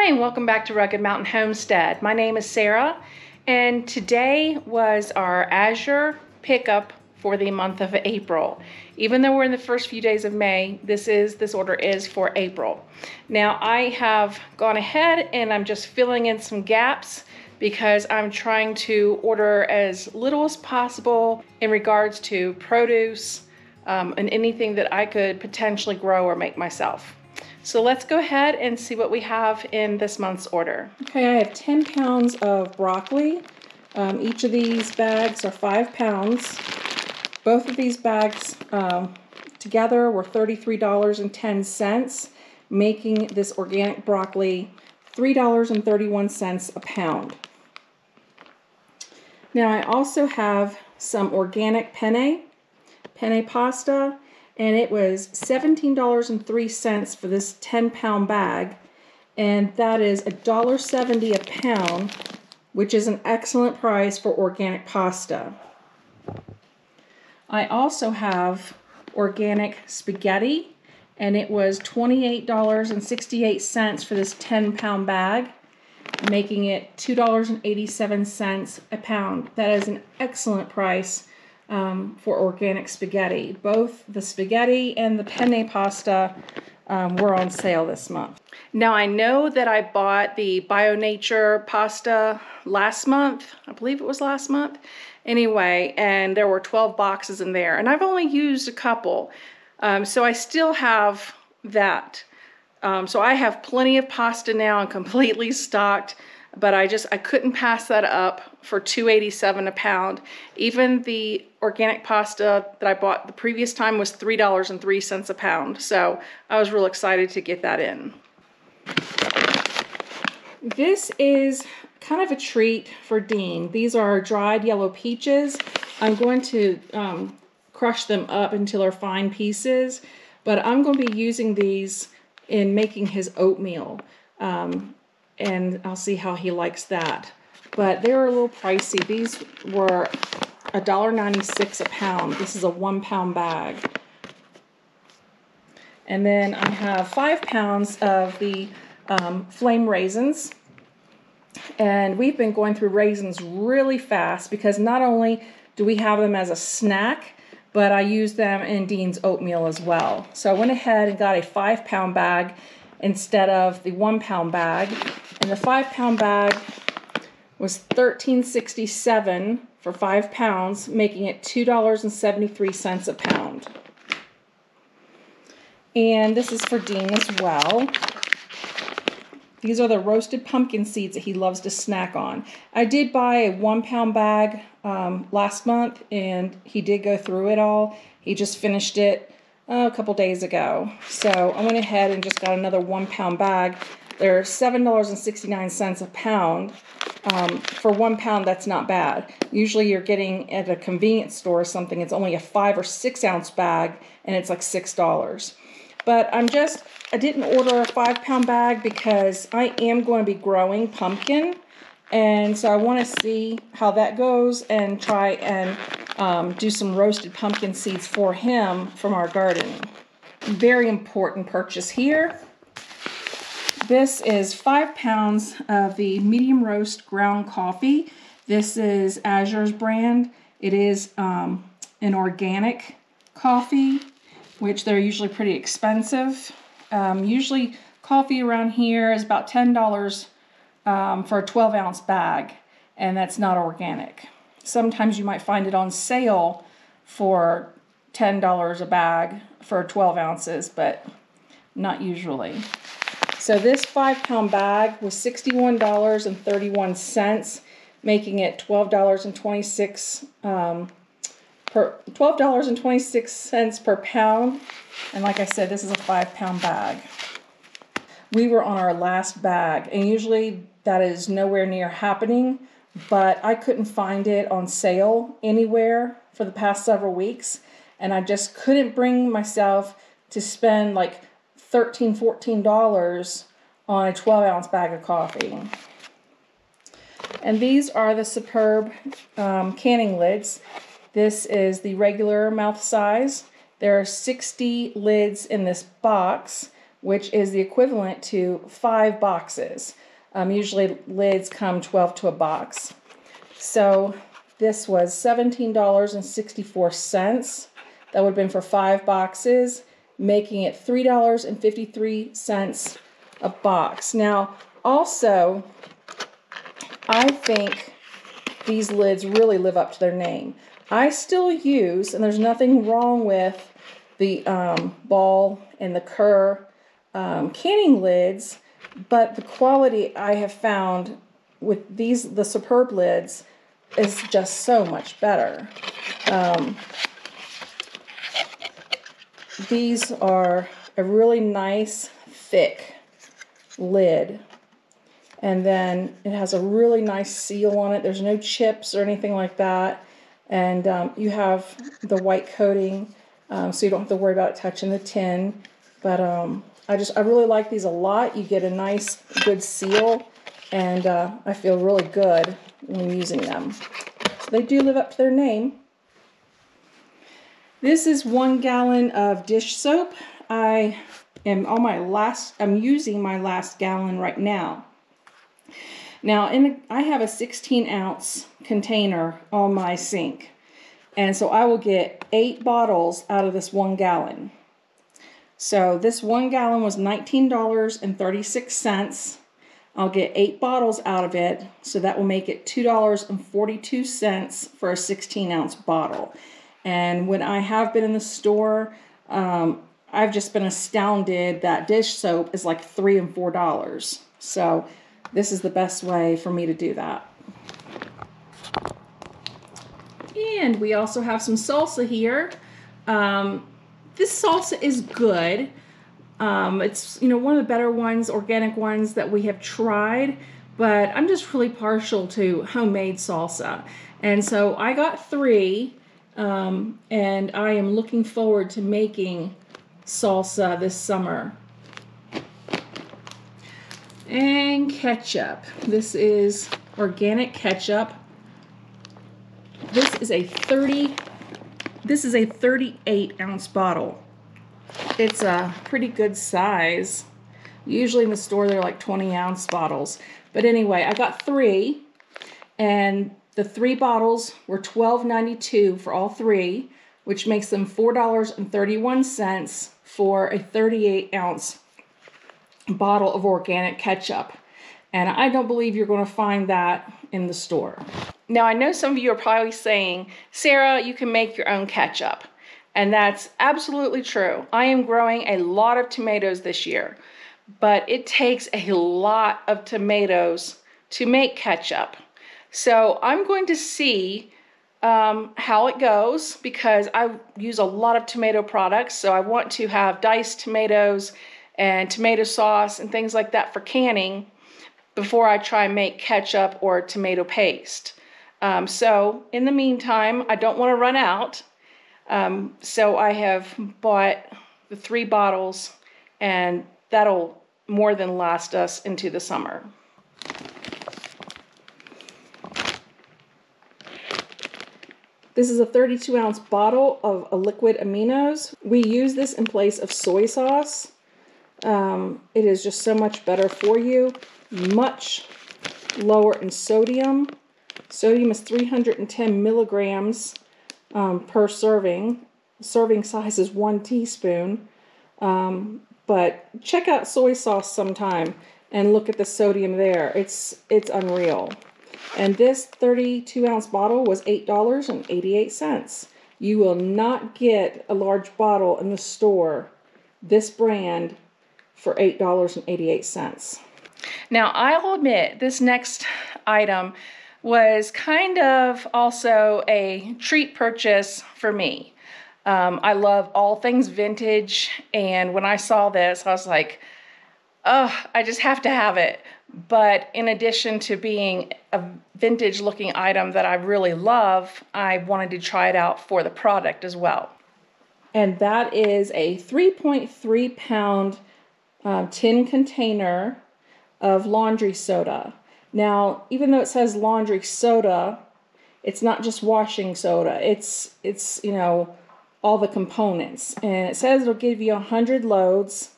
Hi, and welcome back to Rugged Mountain Homestead. My name is Sarah, and today was our Azure pickup for the month of April. Even though we're in the first few days of May, this order is for April. Now, I have gone ahead and I'm just filling in some gaps because I'm trying to order as little as possible in regards to produce and anything that I could potentially grow or make myself. So let's go ahead and see what we have in this month's order. Okay, I have 10 pounds of broccoli. Each of these bags are 5 pounds. Both of these bags together were $33.10, making this organic broccoli $3.31 a pound. Now I also have some organic penne pasta, and it was $17.03 for this 10-pound bag, and that is $1.70 a pound, which is an excellent price for organic pasta. I also have organic spaghetti, and it was $28.68 for this 10-pound bag, making it $2.87 a pound. That is an excellent price for organic spaghetti. Both the spaghetti and the penne pasta were on sale this month. Now I know that I bought the Bio Nature pasta last month. I believe it was last month. Anyway, and there were 12 boxes in there, and I've only used a couple. So I still have that. So I have plenty of pasta now and completely stocked, but I couldn't pass that up for $2.87 a pound. Even the organic pasta that I bought the previous time was $3.03 a pound. So I was real excited to get that in. This is kind of a treat for Dean. These are dried yellow peaches. I'm going to crush them up until they're fine pieces, but I'm going to be using these in making his oatmeal. And I'll see how he likes that. But they're a little pricey. These were $1.96 a pound. This is a 1-pound bag. And then I have 5 pounds of the flame raisins. And we've been going through raisins really fast because not only do we have them as a snack, but I use them in Dean's oatmeal as well. So I went ahead and got a 5-pound bag instead of the 1-pound bag. And the 5-pound bag was $13.67 for 5 pounds, making it $2.73 a pound. And this is for Dean as well. These are the roasted pumpkin seeds that he loves to snack on. I did buy a 1-pound bag last month, and he did go through it all. He just finished it a couple days ago. So I went ahead and just got another 1-pound bag. They're $7.69 a pound. For 1 pound, that's not bad. Usually you're getting at a convenience store or something, it's only a 5 or 6 ounce bag, and it's like $6. But I didn't order a 5-pound bag because I am going to be growing pumpkin, and so I want to see how that goes and try and do some roasted pumpkin seeds for him from our garden. Very important purchase here. This is 5 pounds of the medium roast ground coffee. This is Azure's brand. It is an organic coffee, which they're usually pretty expensive. Usually coffee around here is about $10 for a 12-ounce bag, and that's not organic. Sometimes you might find it on sale for $10 a bag for 12 ounces, but not usually. So this 5-pound bag was $61.31, making it $12.26 per pound. And like I said, this is a 5-pound bag. We were on our last bag, and usually that is nowhere near happening, but I couldn't find it on sale anywhere for the past several weeks, and I just couldn't bring myself to spend like $13, $14 on a 12-ounce bag of coffee. And these are the Superb canning lids. This is the regular mouth size. There are 60 lids in this box, which is the equivalent to 5 boxes. Usually lids come 12 to a box. So this was $17.64. That would have been for 5 boxes, making it $3.53 a box. Now, also, I think these lids really live up to their name. I still use, and there's nothing wrong with the Ball and the Kerr canning lids, but the quality I have found with these, the Superb lids, is just so much better. These are a really nice, thick lid. And then it has a really nice seal on it. There's no chips or anything like that. And you have the white coating, so you don't have to worry about it touching the tin. But I really like these a lot. You get a nice, good seal, and I feel really good when using them. So they do live up to their name. This is 1 gallon of dish soap. I'm using my last gallon right now. Now, I have a 16-ounce container on my sink, and so I will get 8 bottles out of this 1 gallon. So this 1 gallon was $19.36. I'll get 8 bottles out of it, so that will make it $2.42 for a 16-ounce bottle. And when I have been in the store, I've just been astounded that dish soap is like $3 and $4. So this is the best way for me to do that. And we also have some salsa here. This salsa is good. It's one of the better ones, organic ones that we have tried, but I'm just really partial to homemade salsa. And so I got 3, and I am looking forward to making salsa this summer. And ketchup. This is organic ketchup. This is a 38-ounce bottle. It's a pretty good size. Usually in the store they're like 20-ounce bottles. But anyway, I got 3, and the 3 bottles were $12.92 for all 3, which makes them $4.31 for a 38-ounce bottle of organic ketchup. And I don't believe you're going to find that in the store. Now, I know some of you are probably saying, Sarah, you can make your own ketchup. And that's absolutely true. I am growing a lot of tomatoes this year, but it takes a lot of tomatoes to make ketchup. So I'm going to see how it goes, because I use a lot of tomato products. So I want to have diced tomatoes and tomato sauce and things like that for canning before I try and make ketchup or tomato paste. So in the meantime, I don't want to run out. So I have bought the 3 bottles, and that'll more than last us into the summer. This is a 32-ounce bottle of liquid aminos. We use this in place of soy sauce. It is just so much better for you. Much lower in sodium. Sodium is 310 milligrams per serving. Serving size is 1 teaspoon. But check out soy sauce sometime and look at the sodium there. It's unreal. And this 32-ounce bottle was $8.88. You will not get a large bottle in the store, this brand, for $8.88. Now, I'll admit, this next item was kind of also a treat purchase for me. I love all things vintage, and when I saw this, I was like, oh, I just have to have it. But in addition to being a vintage looking item that I really love, I wanted to try it out for the product as well. And that is a 3.3 pound tin container of laundry soda. Now, even though it says laundry soda, it's not just washing soda. It's all the components. And it says it'll give you 100 loads.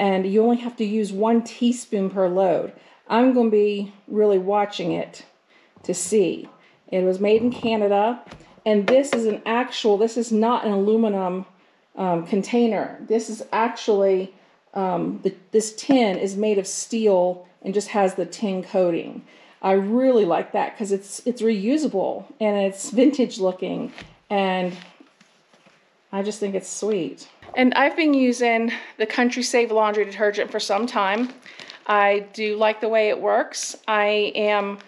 and you only have to use 1 teaspoon per load. I'm going to be really watching it to see. It was made in Canada, and this is this is not an aluminum container. This is actually, this tin is made of steel and just has the tin coating. I really like that because it's reusable and it's vintage looking, and I just think it's sweet. And I've been using the Country Save laundry detergent for some time. I do like the way it works. I am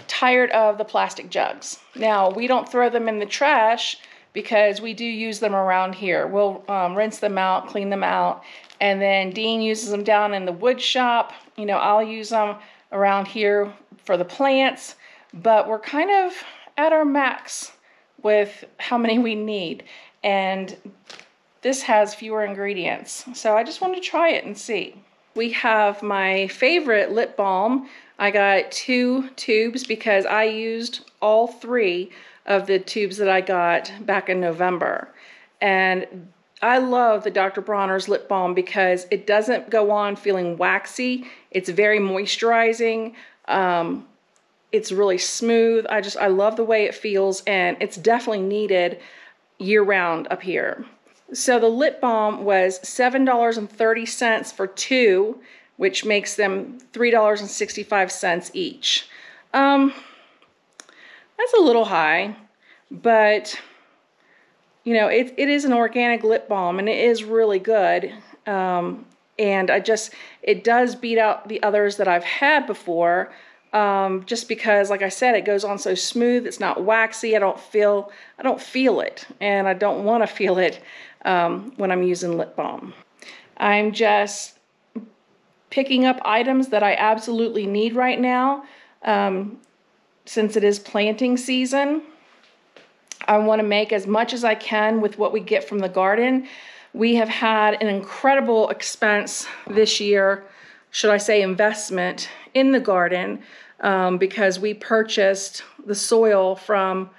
tired of the plastic jugs. Now, we don't throw them in the trash because we do use them around here. We'll rinse them out, clean them out, and then Dean uses them down in the wood shop. You know, I'll use them around here for the plants, but we're kind of at our max with how many we need, and this has fewer ingredients. So I just wanted to try it and see. We have my favorite lip balm. I got 2 tubes because I used all 3 of the tubes that I got back in November. And I love the Dr. Bronner's lip balm because it doesn't go on feeling waxy. It's very moisturizing. It's really smooth. I love the way it feels, and it's definitely needed year-round up here. So the lip balm was $7.30 for 2, which makes them $3.65 each. That's a little high, but you know, it is an organic lip balm, and it is really good. And it does beat out the others that I've had before, just because, like I said, it goes on so smooth. It's not waxy. I don't feel it, and I don't want to feel it when I'm using lip balm. I'm just picking up items that I absolutely need right now, since it is planting season. I want to make as much as I can with what we get from the garden. We have had an incredible expense this year, should I say investment, in the garden, because we purchased the soil from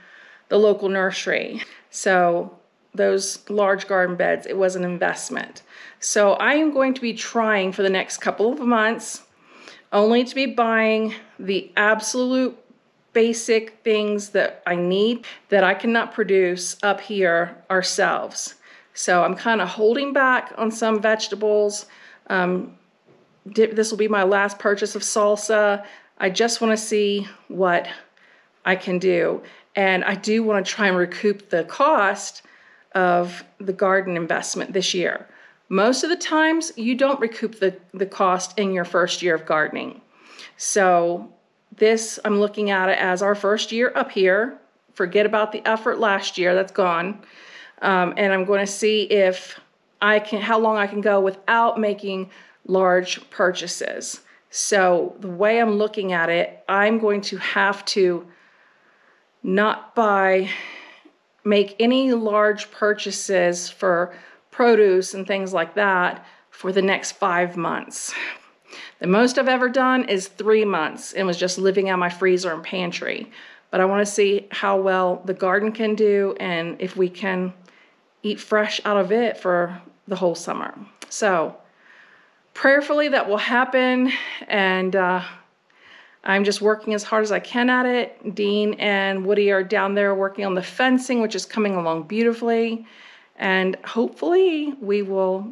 the local nursery. So those large garden beds, it was an investment. So I am going to be trying for the next couple of months only to be buying the absolute basic things that I need that I cannot produce up here ourselves. So I'm kind of holding back on some vegetables. This will be my last purchase of salsa. I just want to see what I can do. And I do want to try and recoup the cost of the garden investment this year. Most of the times you don't recoup the cost in your first year of gardening. So this, I'm looking at it as our first year up here. Forget about the effort last year, that's gone. And I'm going to see if how long I can go without making large purchases. So the way I'm looking at it, I'm going to have to not make any large purchases for produce and things like that for the next 5 months. The most I've ever done is 3 months and was just living out my freezer and pantry. But I want to see how well the garden can do and if we can eat fresh out of it for the whole summer. So prayerfully that will happen, and I'm just working as hard as I can at it. Dean and Woody are down there working on the fencing, which is coming along beautifully. And hopefully we will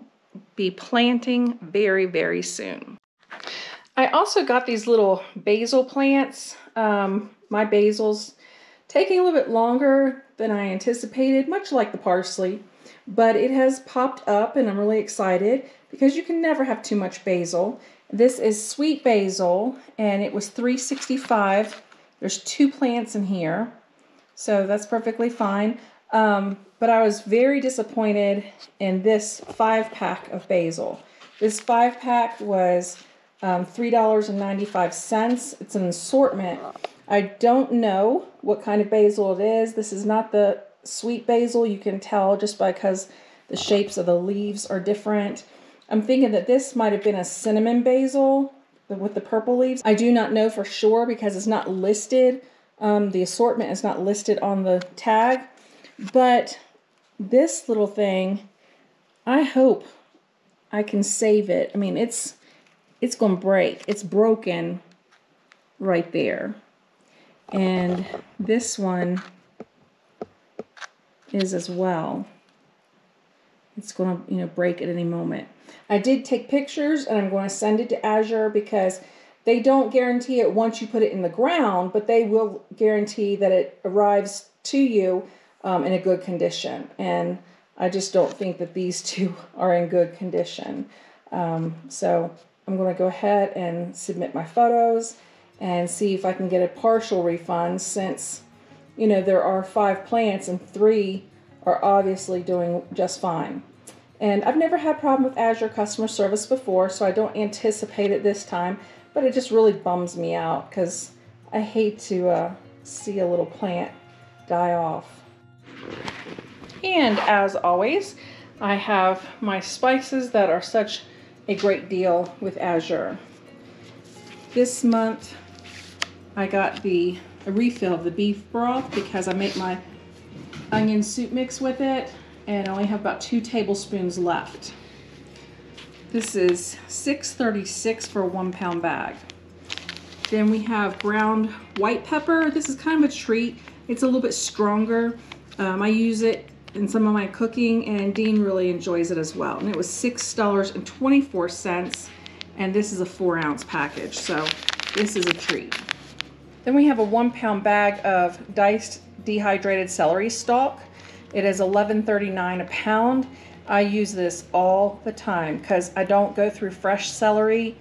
be planting very, very soon. I also got these little basil plants. My basil's taking a little bit longer than I anticipated, much like the parsley, but it has popped up and I'm really excited because you can never have too much basil. This is sweet basil and it was $3.65. There's 2 plants in here, so that's perfectly fine. But I was very disappointed in this 5-pack of basil. This 5-pack was $3.95. It's an assortment. I don't know what kind of basil it is. This is not the sweet basil. You can tell just because the shapes of the leaves are different. I'm thinking that this might have been a cinnamon basil with the purple leaves. I do not know for sure because it's not listed. The assortment is not listed on the tag. But this little thing, I hope I can save it. I mean, it's going to break. It's broken right there. And this one is as well. It's going to, break at any moment. I did take pictures, and I'm going to send it to Azure because they don't guarantee it once you put it in the ground, but they will guarantee that it arrives to you in a good condition. And I just don't think that these two are in good condition. So I'm going to go ahead and submit my photos and see if I can get a partial refund, since, there are 5 plants and 3 are obviously doing just fine. And I've never had a problem with Azure customer service before, so I don't anticipate it this time, but it just really bums me out because I hate to see a little plant die off. And as always, I have my spices that are such a great deal with Azure. This month I got a refill of the beef broth because I make my onion soup mix with it, and I only have about 2 tablespoons left. This is $6.36 for a 1 pound bag. Then we have ground white pepper. This is kind of a treat. It's a little bit stronger. I use it in some of my cooking, and Dean really enjoys it as well. And it was $6.24, and this is a 4-ounce package, so this is a treat. Then we have a 1 pound bag of diced dehydrated celery stalk. It is $11.39 a pound. I use this all the time because I don't go through fresh celery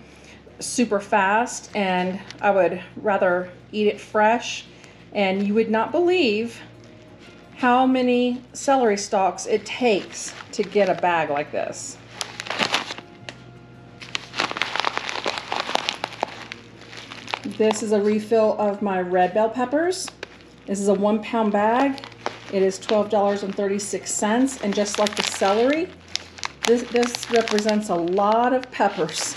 super fast, and I would rather eat it fresh. And you would not believe how many celery stalks it takes to get a bag like this. This is a refill of my red bell peppers. This is a 1 pound bag. It is $12.36, and just like the celery, this represents a lot of peppers.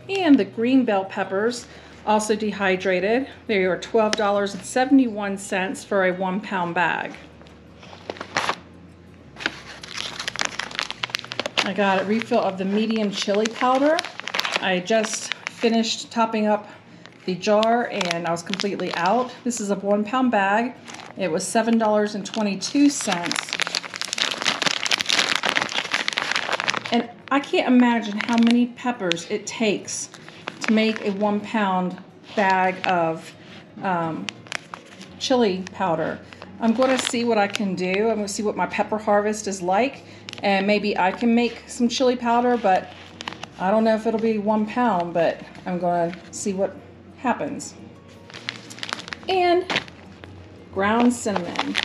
And the green bell peppers, also dehydrated, they are $12.71 for a 1 pound bag. I got a refill of the medium chili powder. I just finished topping up the jar and I was completely out. This is a 1 pound bag. It was $7.22. And I can't imagine how many peppers it takes to make a 1 pound bag of chili powder. I'm going to see what I can do. I'm going to see what my pepper harvest is like, and maybe I can make some chili powder, but I don't know if it'll be 1 pound, but I'm going to see what happens. And ground cinnamon.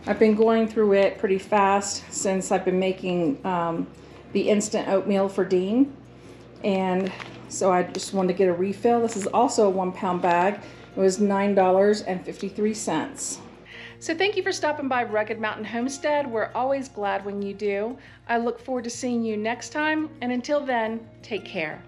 I've been going through it pretty fast since I've been making the instant oatmeal for Dean, and so I just wanted to get a refill. This is also a 1 pound bag. It was $9.53. So thank you for stopping by Rugged Mountain Homestead. We're always glad when you do. I look forward to seeing you next time, and until then, take care.